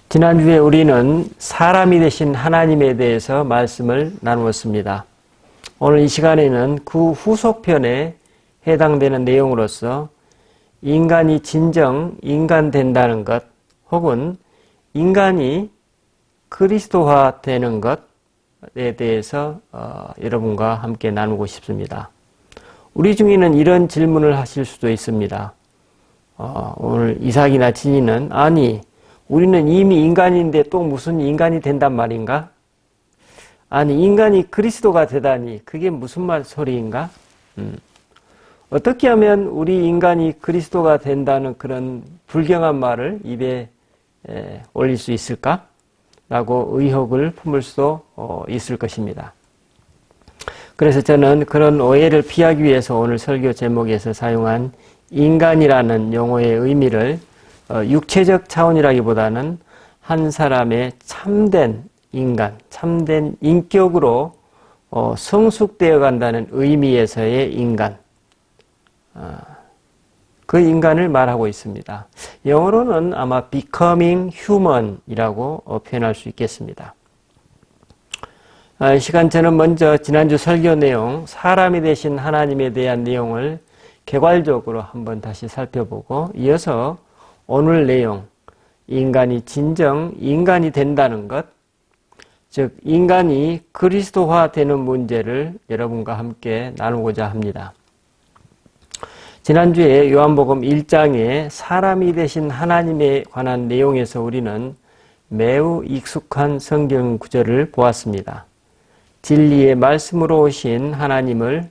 지난주에 우리는 사람이 되신 하나님에 대해서 말씀을 나누었습니다. 오늘 이 시간에는 그 후속편에 해당되는 내용으로서 인간이 진정 인간 된다는 것 혹은 인간이 그리스도화 되는 것에 대해서 여러분과 함께 나누고 싶습니다. 우리 중에는 이런 질문을 하실 수도 있습니다. 오늘 이삭이나 진이는 아니 우리는 이미 인간인데 또 무슨 인간이 된단 말인가? 아니 인간이 그리스도가 되다니 그게 무슨 소리인가? 어떻게 하면 우리 인간이 그리스도가 된다는 그런 불경한 말을 입에 올릴 수 있을까? 라고 의혹을 품을 수도 있을 것입니다. 그래서 저는 그런 오해를 피하기 위해서 오늘 설교 제목에서 사용한 인간이라는 용어의 의미를 육체적 차원이라기보다는 한 사람의 참된 인간, 참된 인격으로 성숙되어 간다는 의미에서의 인간, 그 인간을 말하고 있습니다. 영어로는 아마 becoming human이라고 표현할 수 있겠습니다. 시간 저는 먼저 지난주 설교 내용, 사람이 되신 하나님에 대한 내용을 개괄적으로 한번 다시 살펴보고 이어서 오늘 내용, 인간이 진정 인간이 된다는 것, 즉 인간이 그리스도화 되는 문제를 여러분과 함께 나누고자 합니다. 지난주에 요한복음 1장에 사람이 되신 하나님에 관한 내용에서 우리는 매우 익숙한 성경 구절을 보았습니다. 진리의 말씀으로 오신 하나님을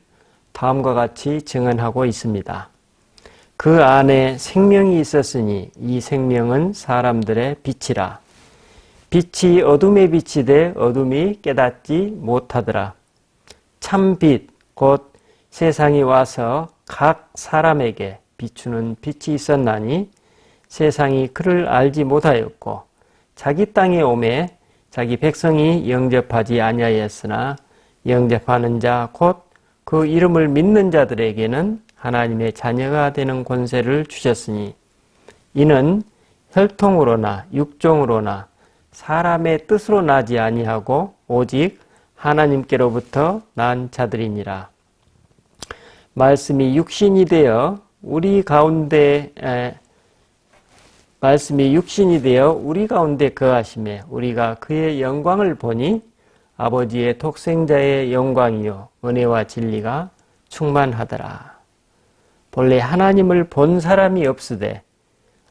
다음과 같이 증언하고 있습니다. 그 안에 생명이 있었으니 이 생명은 사람들의 빛이라. 빛이 어둠에 비치되 어둠이 깨닫지 못하더라. 참 빛, 곧 세상이 와서 각 사람에게 비추는 빛이 있었나니 세상이 그를 알지 못하였고 자기 땅에 오매 자기 백성이 영접하지 아니하였으나 영접하는 자 곧 그 이름을 믿는 자들에게는 하나님의 자녀가 되는 권세를 주셨으니 이는 혈통으로나 육종으로나 사람의 뜻으로 나지 아니하고 오직 하나님께로부터 난 자들이니라. 말씀이 육신이 되어 우리 가운데 거하심에 우리가 그의 영광을 보니 아버지의 독생자의 영광이요 은혜와 진리가 충만하더라. 본래 하나님을 본 사람이 없으되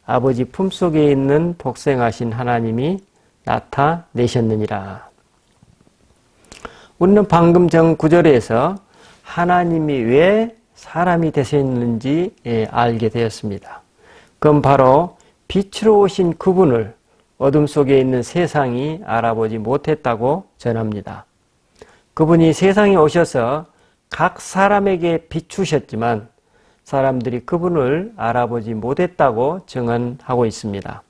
아버지 품속에 있는 복생하신 하나님이 나타내셨느니라. 우리는 방금 전 구절에서 하나님이 왜 사람이 되셨는지 알게 되었습니다. 그건 바로 빛으로 오신 그분을 어둠 속에 있는 세상이 알아보지 못했다고 전합니다. 그분이 세상에 오셔서 각 사람에게 비추셨지만 사람들이 그분을 알아보지 못했다고 증언하고 있습니다.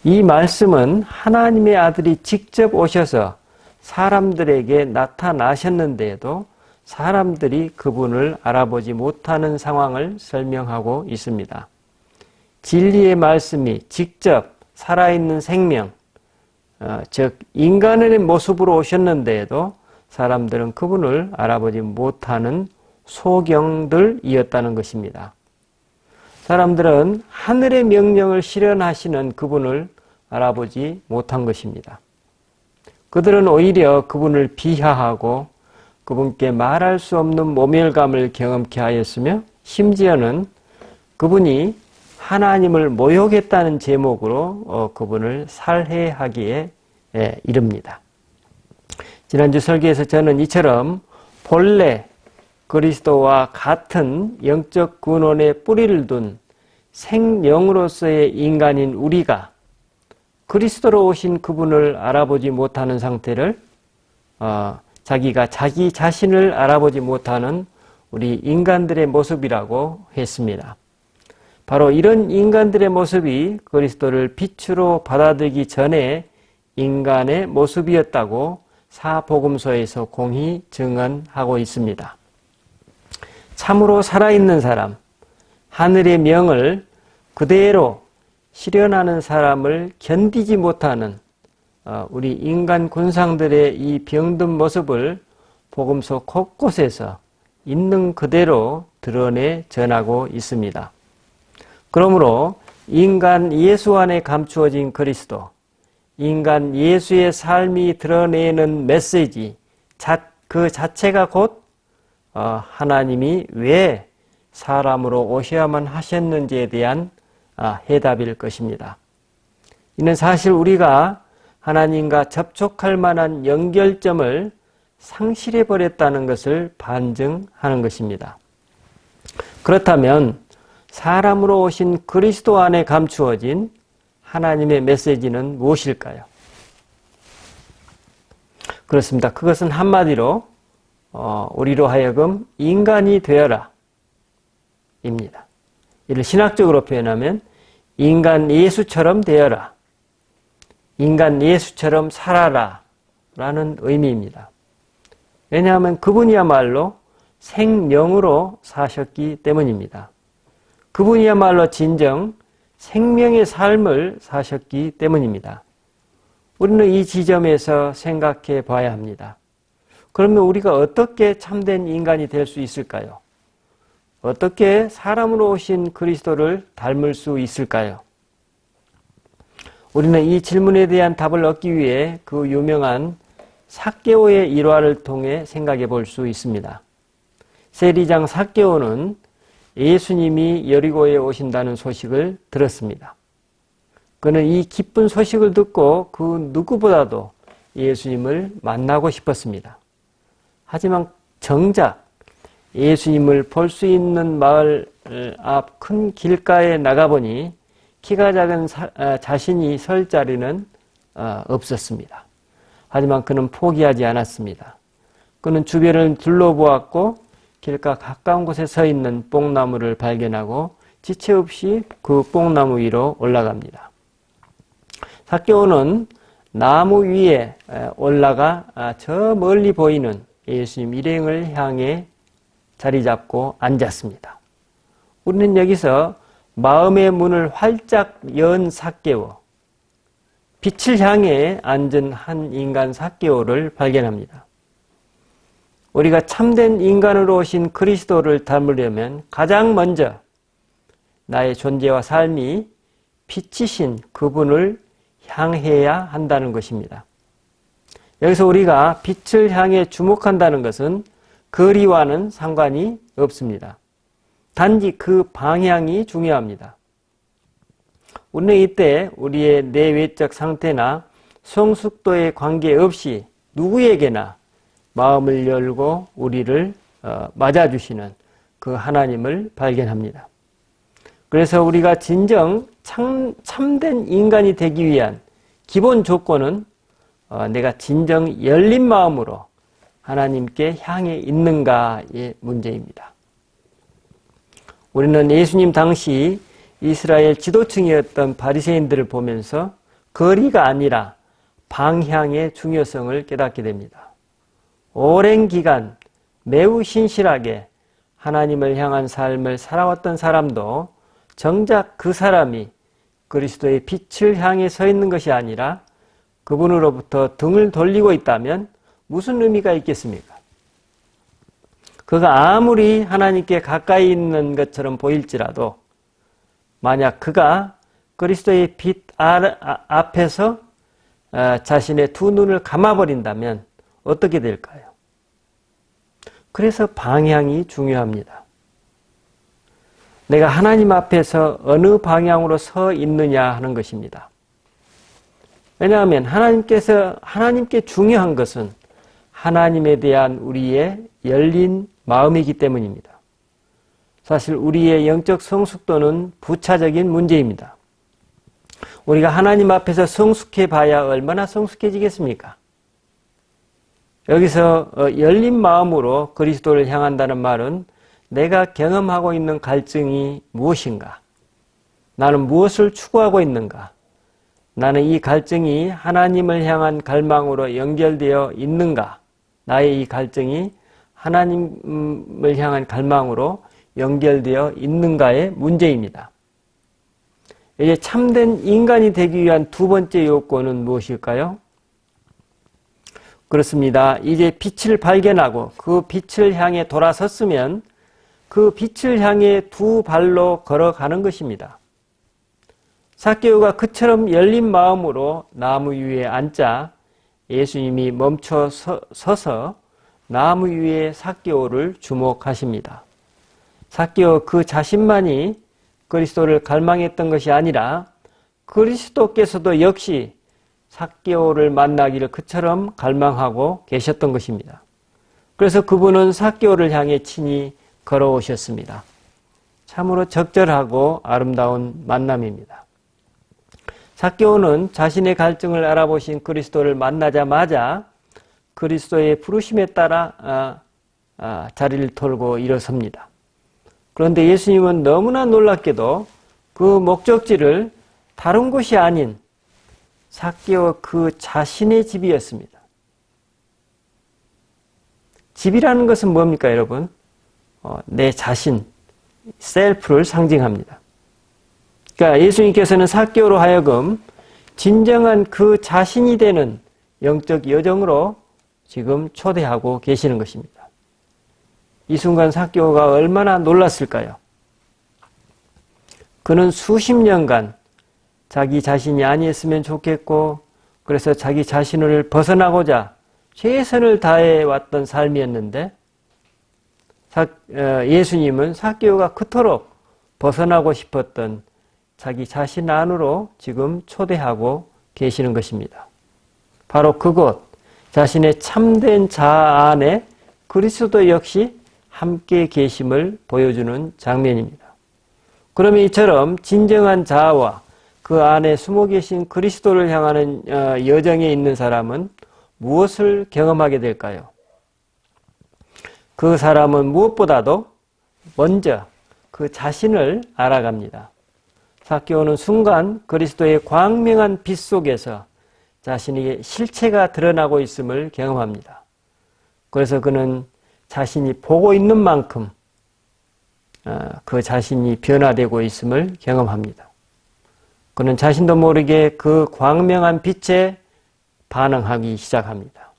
이 말씀은 하나님의 아들이 직접 오셔서 사람들에게 나타나셨는데도 사람들이 그분을 알아보지 못하는 상황을 설명하고 있습니다. 진리의 말씀이 직접 살아있는 생명, 즉 인간의 모습으로 오셨는데도 사람들은 그분을 알아보지 못하는 소경들이었다는 것입니다. 사람들은 하늘의 명령을 실현하시는 그분을 알아보지 못한 것입니다. 그들은 오히려 그분을 비하하고 그분께 말할 수 없는 모멸감을 경험케 하였으며 심지어는 그분이 하나님을 모욕했다는 제목으로 그분을 살해하기에 이릅니다. 지난주 설교에서 저는 이처럼 본래 그리스도와 같은 영적 근원에 뿌리를 둔 생명으로서의 인간인 우리가 그리스도로 오신 그분을 알아보지 못하는 상태를 자기가 자기 자신을 알아보지 못하는 우리 인간들의 모습이라고 했습니다. 바로 이런 인간들의 모습이 그리스도를 빛으로 받아들이기 전에 인간의 모습이었다고 사복음서에서 공히 증언하고 있습니다. 참으로 살아있는 사람, 하늘의 명을 그대로 실현하는 사람을 견디지 못하는 우리 인간 군상들의 이 병든 모습을 복음서 곳곳에서 있는 그대로 드러내 전하고 있습니다. 그러므로 인간 예수 안에 감추어진 그리스도, 인간 예수의 삶이 드러내는 메시지 그 자체가 곧 하나님이 왜 사람으로 오셔야만 하셨는지에 대한 해답일 것입니다. 이는 사실 우리가 하나님과 접촉할 만한 연결점을 상실해 버렸다는 것을 반증하는 것입니다. 그렇다면 사람으로 오신 그리스도 안에 감추어진 하나님의 메시지는 무엇일까요? 그렇습니다. 그것은 한마디로 우리로 하여금 인간이 되어라 입니다. 이를 신학적으로 표현하면 인간 예수처럼 되어라, 인간 예수처럼 살아라 라는 의미입니다. 왜냐하면 그분이야말로 생명으로 사셨기 때문입니다. 그분이야말로 진정 생명의 삶을 사셨기 때문입니다. 우리는 이 지점에서 생각해 봐야 합니다. 그러면 우리가 어떻게 참된 인간이 될 수 있을까요? 어떻게 사람으로 오신 그리스도를 닮을 수 있을까요? 우리는 이 질문에 대한 답을 얻기 위해 그 유명한 삭개오의 일화를 통해 생각해 볼 수 있습니다. 세리장 삭개오는 예수님이 여리고에 오신다는 소식을 들었습니다. 그는 이 기쁜 소식을 듣고 그 누구보다도 예수님을 만나고 싶었습니다. 하지만 정작 예수님을 볼 수 있는 마을 앞 큰 길가에 나가보니 키가 작은 자신이 설 자리는 없었습니다. 하지만 그는 포기하지 않았습니다. 그는 주변을 둘러보았고 길가 가까운 곳에 서 있는 뽕나무를 발견하고 지체 없이 그 뽕나무 위로 올라갑니다. 삭개오는 나무 위에 올라가 저 멀리 보이는 예수님 일행을 향해 자리 잡고 앉았습니다. 우리는 여기서 마음의 문을 활짝 연 삭개오, 빛을 향해 앉은 한 인간 삭개오를 발견합니다. 우리가 참된 인간으로 오신 그리스도를 닮으려면 가장 먼저 나의 존재와 삶이 빛이신 그분을 향해야 한다는 것입니다. 여기서 우리가 빛을 향해 주목한다는 것은 거리와는 상관이 없습니다. 단지 그 방향이 중요합니다. 우리는 이때 우리의 내외적 상태나 성숙도에 관계없이 누구에게나 마음을 열고 우리를 맞아주시는 그 하나님을 발견합니다. 그래서 우리가 진정 참된 인간이 되기 위한 기본 조건은 내가 진정 열린 마음으로 하나님께 향해 있는가의 문제입니다. 우리는 예수님 당시 이스라엘 지도층이었던 바리새인들을 보면서 거리가 아니라 방향의 중요성을 깨닫게 됩니다. 오랜 기간 매우 신실하게 하나님을 향한 삶을 살아왔던 사람도 정작 그 사람이 그리스도의 빛을 향해 서 있는 것이 아니라 그분으로부터 등을 돌리고 있다면 무슨 의미가 있겠습니까? 그가 아무리 하나님께 가까이 있는 것처럼 보일지라도 만약 그가 그리스도의 빛 앞에서 자신의 두 눈을 감아버린다면 어떻게 될까요? 그래서 방향이 중요합니다. 내가 하나님 앞에서 어느 방향으로 서 있느냐 하는 것입니다. 왜냐하면 하나님께 중요한 것은 하나님에 대한 우리의 열린 마음이기 때문입니다. 사실 우리의 영적 성숙도는 부차적인 문제입니다. 우리가 하나님 앞에서 성숙해 봐야 얼마나 성숙해지겠습니까? 여기서 열린 마음으로 그리스도를 향한다는 말은 내가 경험하고 있는 갈증이 무엇인가? 나는 무엇을 추구하고 있는가? 나는 이 갈증이 하나님을 향한 갈망으로 연결되어 있는가? 나의 이 갈증이 하나님을 향한 갈망으로 연결되어 있는가의 문제입니다. 이제 참된 인간이 되기 위한 두 번째 요건은 무엇일까요? 그렇습니다. 이제 빛을 발견하고 그 빛을 향해 돌아섰으면 그 빛을 향해 두 발로 걸어가는 것입니다. 삭개오가 그처럼 열린 마음으로 나무 위에 앉자 예수님이 멈춰 서서 나무 위에 삭개오를 주목하십니다. 삭개오 그 자신만이 그리스도를 갈망했던 것이 아니라 그리스도께서도 역시 삭개오를 만나기를 그처럼 갈망하고 계셨던 것입니다. 그래서 그분은 삭개오를 향해 친히 걸어오셨습니다. 참으로 적절하고 아름다운 만남입니다. 삭개오는 자신의 갈증을 알아보신 그리스도를 만나자마자 그리스도의 부르심에 따라 자리를 털고 일어섭니다. 그런데 예수님은 너무나 놀랍게도 그 목적지를 다른 곳이 아닌 삭개오 그 자신의 집이었습니다. 집이라는 것은 뭡니까, 여러분? 내 자신, 셀프를 상징합니다. 그러니까 예수님께서는 삭개오로 하여금 진정한 그 자신이 되는 영적 여정으로 지금 초대하고 계시는 것입니다. 이 순간 삭개오가 얼마나 놀랐을까요? 그는 수십 년간 자기 자신이 아니었으면 좋겠고 그래서 자기 자신을 벗어나고자 최선을 다해왔던 삶이었는데 예수님은 삭개오가 그토록 벗어나고 싶었던 자기 자신 안으로 지금 초대하고 계시는 것입니다. 바로 그곳, 자신의 참된 자아 안에 그리스도 역시 함께 계심을 보여주는 장면입니다. 그러면 이처럼 진정한 자아와 그 안에 숨어 계신 그리스도를 향하는 여정에 있는 사람은 무엇을 경험하게 될까요? 그 사람은 무엇보다도 먼저 그 자신을 알아갑니다. 삭개오는 순간 그리스도의 광명한 빛 속에서 자신의 실체가 드러나고 있음을 경험합니다. 그래서 그는 자신이 보고 있는 만큼 그 자신이 변화되고 있음을 경험합니다. 그는 자신도 모르게 그 광명한 빛에 반응하기 시작합니다.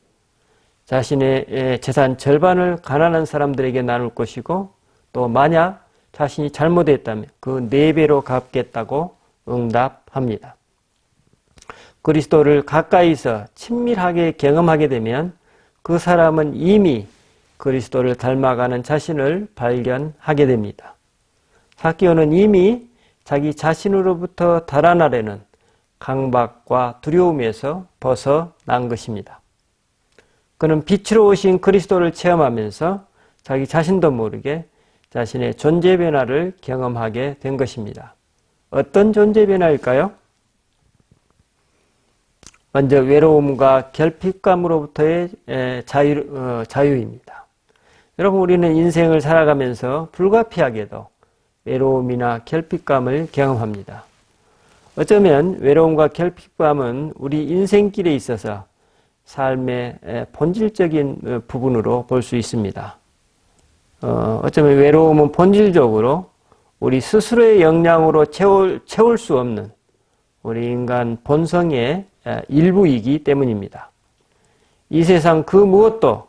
자신의 재산 절반을 가난한 사람들에게 나눌 것이고 또 만약 자신이 잘못했다면 그 4배로 갚겠다고 응답합니다. 그리스도를 가까이서 친밀하게 경험하게 되면 그 사람은 이미 그리스도를 닮아가는 자신을 발견하게 됩니다. 삭개오는 이미 자기 자신으로부터 달아나려는 강박과 두려움에서 벗어난 것입니다. 그는 빛으로 오신 그리스도를 체험하면서 자기 자신도 모르게 자신의 존재 변화를 경험하게 된 것입니다. 어떤 존재 변화일까요? 먼저 외로움과 결핍감으로부터의 자유입니다. 여러분, 우리는 인생을 살아가면서 불가피하게도 외로움이나 결핍감을 경험합니다. 어쩌면 외로움과 결핍감은 우리 인생길에 있어서 삶의 본질적인 부분으로 볼 수 있습니다. 어쩌면 외로움은 본질적으로 우리 스스로의 역량으로 채울 수 없는 우리 인간 본성의 일부이기 때문입니다. 이 세상 그 무엇도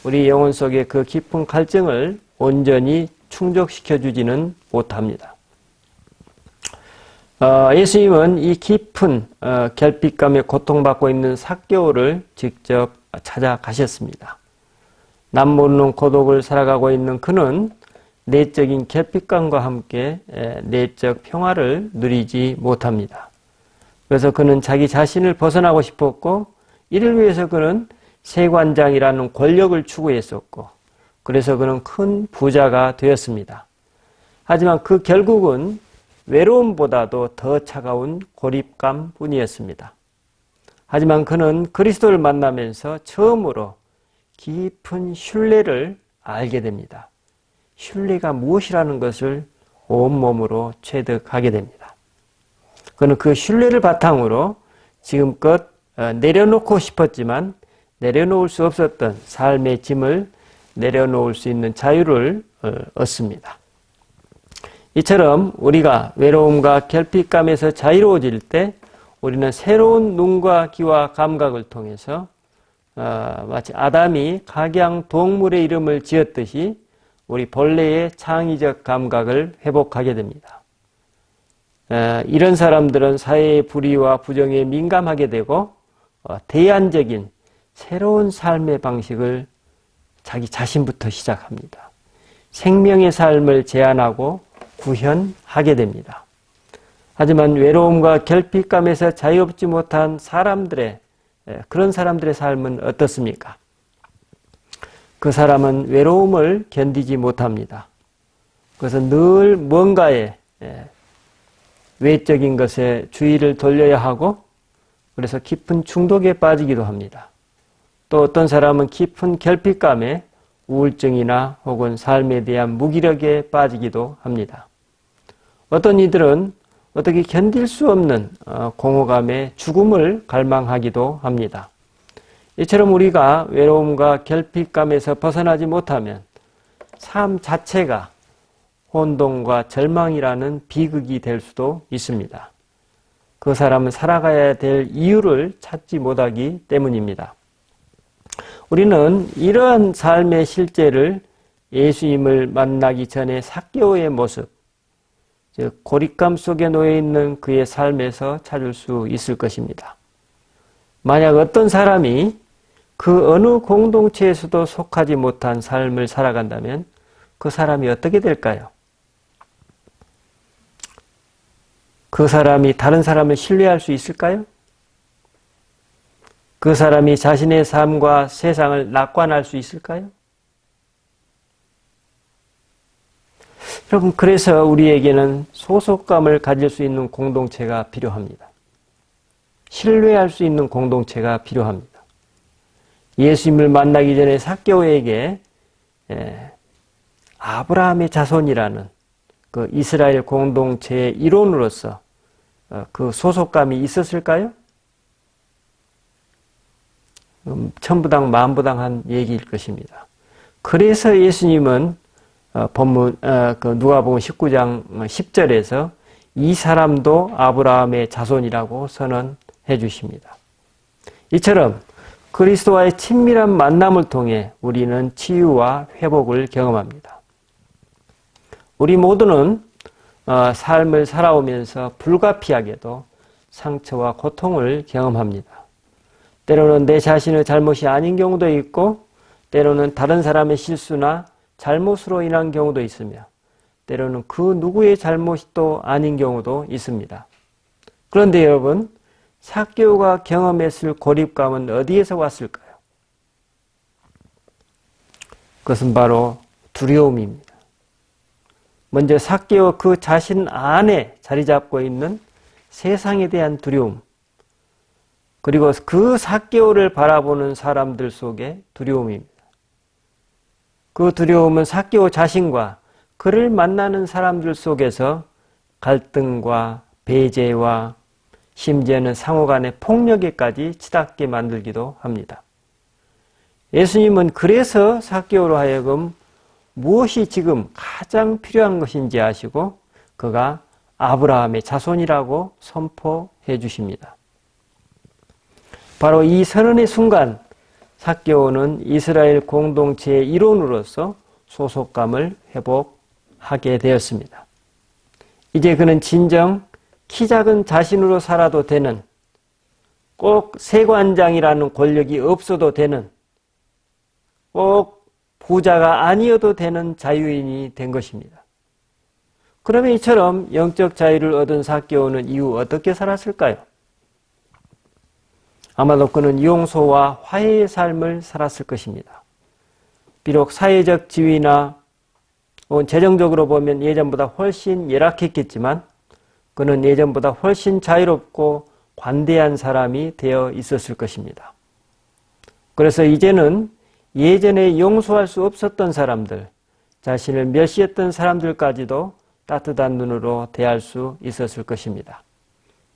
우리 영혼 속의 그 깊은 갈증을 온전히 충족시켜주지는 못합니다. 예수님은 이 깊은 결핍감에 고통받고 있는 삭개오를 직접 찾아가셨습니다. 남모르는 고독을 살아가고 있는 그는 내적인 결핍감과 함께 내적 평화를 누리지 못합니다. 그래서 그는 자기 자신을 벗어나고 싶었고 이를 위해서 그는 세관장이라는 권력을 추구했었고 그래서 그는 큰 부자가 되었습니다. 하지만 그 결국은 외로움보다도 더 차가운 고립감 뿐이었습니다. 하지만 그는 그리스도를 만나면서 처음으로 깊은 신뢰를 알게 됩니다. 신뢰가 무엇이라는 것을 온몸으로 체득하게 됩니다. 그는 그 신뢰를 바탕으로 지금껏 내려놓고 싶었지만 내려놓을 수 없었던 삶의 짐을 내려놓을 수 있는 자유를 얻습니다. 이처럼 우리가 외로움과 결핍감에서 자유로워질 때 우리는 새로운 눈과 귀와 감각을 통해서 마치 아담이 각양동물의 이름을 지었듯이 우리 본래의 창의적 감각을 회복하게 됩니다. 이런 사람들은 사회의 불의와 부정에 민감하게 되고 대안적인 새로운 삶의 방식을 자기 자신부터 시작합니다. 생명의 삶을 제안하고 구현하게 됩니다. 하지만 외로움과 결핍감에서 자유롭지 못한 그런 사람들의 삶은 어떻습니까? 그 사람은 외로움을 견디지 못합니다. 그래서 늘 뭔가에 외적인 것에 주의를 돌려야 하고 그래서 깊은 중독에 빠지기도 합니다. 또 어떤 사람은 깊은 결핍감에 우울증이나 혹은 삶에 대한 무기력에 빠지기도 합니다. 어떤 이들은 어떻게 견딜 수 없는 공허감에 죽음을 갈망하기도 합니다. 이처럼 우리가 외로움과 결핍감에서 벗어나지 못하면 삶 자체가 혼돈과 절망이라는 비극이 될 수도 있습니다. 그 사람은 살아가야 될 이유를 찾지 못하기 때문입니다. 우리는 이러한 삶의 실제를 예수님을 만나기 전에 삭개오의 모습, 즉 고립감 속에 놓여 있는 그의 삶에서 찾을 수 있을 것입니다. 만약 어떤 사람이 그 어느 공동체에서도 속하지 못한 삶을 살아간다면 그 사람이 어떻게 될까요? 그 사람이 다른 사람을 신뢰할 수 있을까요? 그 사람이 자신의 삶과 세상을 낙관할 수 있을까요? 여러분, 그래서 우리에게는 소속감을 가질 수 있는 공동체가 필요합니다. 신뢰할 수 있는 공동체가 필요합니다. 예수님을 만나기 전에 삭개오에게 아브라함의 자손이라는 그 이스라엘 공동체의 일원으로서 그 소속감이 있었을까요? 천부당 만부당한 얘기일 것입니다. 그래서 예수님은 본문 누가복음 19장 10절에서 이 사람도 아브라함의 자손이라고 선언해 주십니다. 이처럼 그리스도와의 친밀한 만남을 통해 우리는 치유와 회복을 경험합니다. 우리 모두는 삶을 살아오면서 불가피하게도 상처와 고통을 경험합니다. 때로는 내 자신의 잘못이 아닌 경우도 있고 때로는 다른 사람의 실수나 잘못으로 인한 경우도 있으며 때로는 그 누구의 잘못도 아닌 경우도 있습니다. 그런데 여러분, 삭개오가 경험했을 고립감은 어디에서 왔을까요? 그것은 바로 두려움입니다. 먼저 삭개오 그 자신 안에 자리 잡고 있는 세상에 대한 두려움, 그리고 그 삭개오를 바라보는 사람들 속의 두려움입니다. 그 두려움은 삭개오 자신과 그를 만나는 사람들 속에서 갈등과 배제와 심지어는 상호간의 폭력에까지 치닫게 만들기도 합니다. 예수님은 그래서 삭개오로 하여금 무엇이 지금 가장 필요한 것인지 아시고 그가 아브라함의 자손이라고 선포해 주십니다. 바로 이 선언의 순간 삭개오는 이스라엘 공동체의 일원으로서 소속감을 회복하게 되었습니다. 이제 그는 진정 키 작은 자신으로 살아도 되는, 꼭 세관장이라는 권력이 없어도 되는, 꼭 부자가 아니어도 되는 자유인이 된 것입니다. 그러면 이처럼 영적 자유를 얻은 삭개오는 이후 어떻게 살았을까요? 아마도 그는 용서와 화해의 삶을 살았을 것입니다. 비록 사회적 지위나 재정적으로 보면 예전보다 훨씬 열악했겠지만 그는 예전보다 훨씬 자유롭고 관대한 사람이 되어 있었을 것입니다. 그래서 이제는 예전에 용서할 수 없었던 사람들, 자신을 멸시했던 사람들까지도 따뜻한 눈으로 대할 수 있었을 것입니다.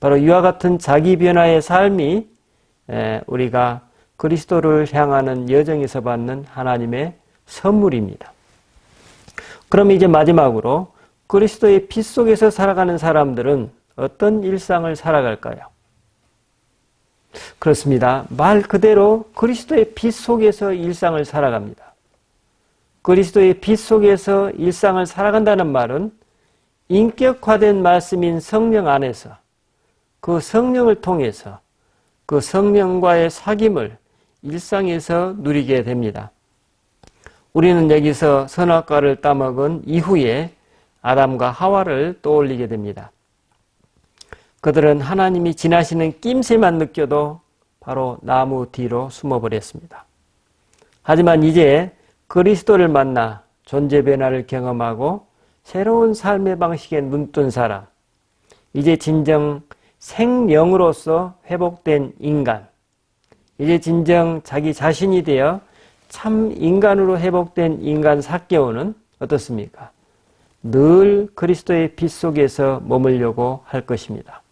바로 이와 같은 자기 변화의 삶이 우리가 그리스도를 향하는 여정에서 받는 하나님의 선물입니다. 그럼 이제 마지막으로 그리스도의 빛 속에서 살아가는 사람들은 어떤 일상을 살아갈까요? 그렇습니다. 말 그대로 그리스도의 빛 속에서 일상을 살아갑니다. 그리스도의 빛 속에서 일상을 살아간다는 말은 인격화된 말씀인 성령 안에서 그 성령을 통해서 그 성령과의 사귐을 일상에서 누리게 됩니다. 우리는 여기서 선악과를 따먹은 이후에 아담과 하와를 떠올리게 됩니다. 그들은 하나님이 지나시는 낌새만 느껴도 바로 나무 뒤로 숨어버렸습니다. 하지만 이제 그리스도를 만나 존재 변화를 경험하고 새로운 삶의 방식에 눈뜬 사람, 이제 진정 생명으로서 회복된 인간, 이제 진정 자기 자신이 되어 참 인간으로 회복된 인간 삭개오는 어떻습니까? 늘 그리스도의 빛 속에서 머물려고 할 것입니다.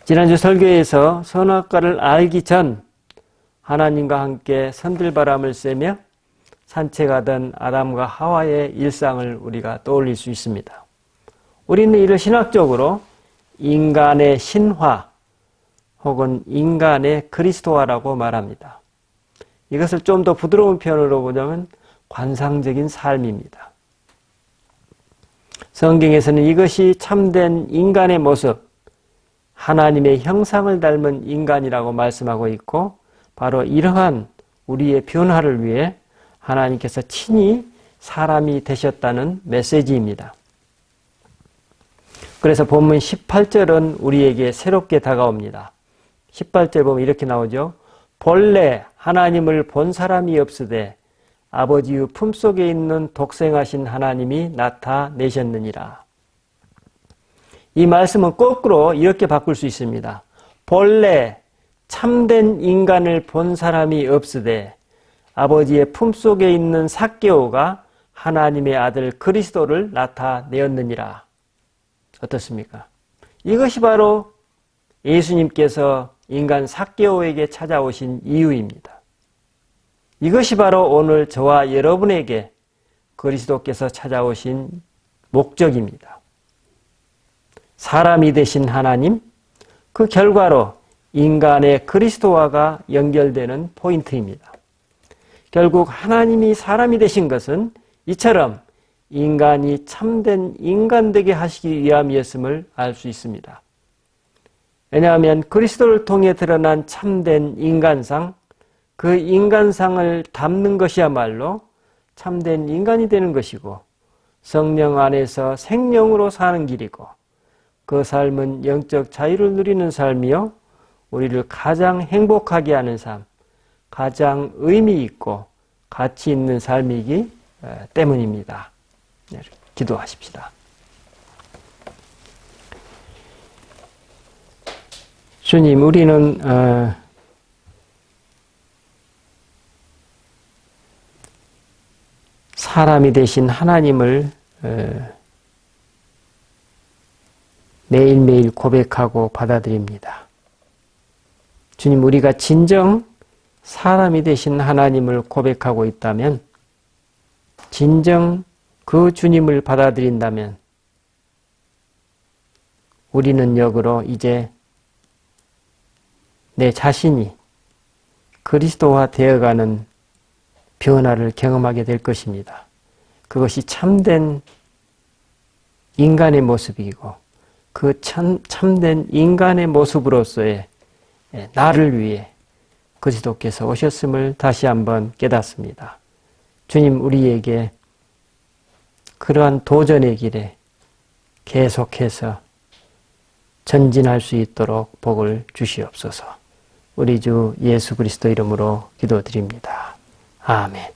지난주 설교에서 선악과를 알기 전 하나님과 함께 산들바람을 쐬며 산책하던 아담과 하와의 일상을 우리가 떠올릴 수 있습니다. 우리는 이를 신학적으로 인간의 신화 혹은 인간의 그리스도화라고 말합니다. 이것을 좀 더 부드러운 표현으로 보자면 관상적인 삶입니다. 성경에서는 이것이 참된 인간의 모습, 하나님의 형상을 닮은 인간이라고 말씀하고 있고 바로 이러한 우리의 변화를 위해 하나님께서 친히 사람이 되셨다는 메시지입니다. 그래서 본문 18절은 우리에게 새롭게 다가옵니다. 18절 보면 이렇게 나오죠. 본래 하나님을 본 사람이 없으되 아버지의 품속에 있는 독생하신 하나님이 나타내셨느니라. 이 말씀은 거꾸로 이렇게 바꿀 수 있습니다. 본래 참된 인간을 본 사람이 없으되 아버지의 품속에 있는 삭개오가 하나님의 아들 그리스도를 나타내었느니라. 어떻습니까? 이것이 바로 예수님께서 인간 삭개오에게 찾아오신 이유입니다. 이것이 바로 오늘 저와 여러분에게 그리스도께서 찾아오신 목적입니다. 사람이 되신 하나님, 그 결과로 인간의 그리스도화가 연결되는 포인트입니다. 결국 하나님이 사람이 되신 것은 이처럼 인간이 참된 인간 되게 하시기 위함이었음을 알 수 있습니다. 왜냐하면 그리스도를 통해 드러난 참된 인간상, 그 인간상을 담는 것이야말로 참된 인간이 되는 것이고 성령 안에서 생명으로 사는 길이고 그 삶은 영적 자유를 누리는 삶이요 우리를 가장 행복하게 하는 삶, 가장 의미 있고 가치 있는 삶이기 때문입니다. 기도하십시다. 주님, 우리는 사람이 되신 하나님을 매일매일 고백하고 받아들입니다. 주님, 우리가 진정 사람이 되신 하나님을 고백하고 있다면, 진정 그 주님을 받아들인다면 우리는 역으로 이제 내 자신이 그리스도화 되어가는 변화를 경험하게 될 것입니다. 그것이 참된 인간의 모습이고 그 참된 인간의 모습으로서의 나를 위해 그리스도께서 오셨음을 다시 한번 깨닫습니다. 주님, 우리에게 그러한 도전의 길에 계속해서 전진할 수 있도록 복을 주시옵소서. 우리 주 예수 그리스도 이름으로 기도드립니다. 아멘.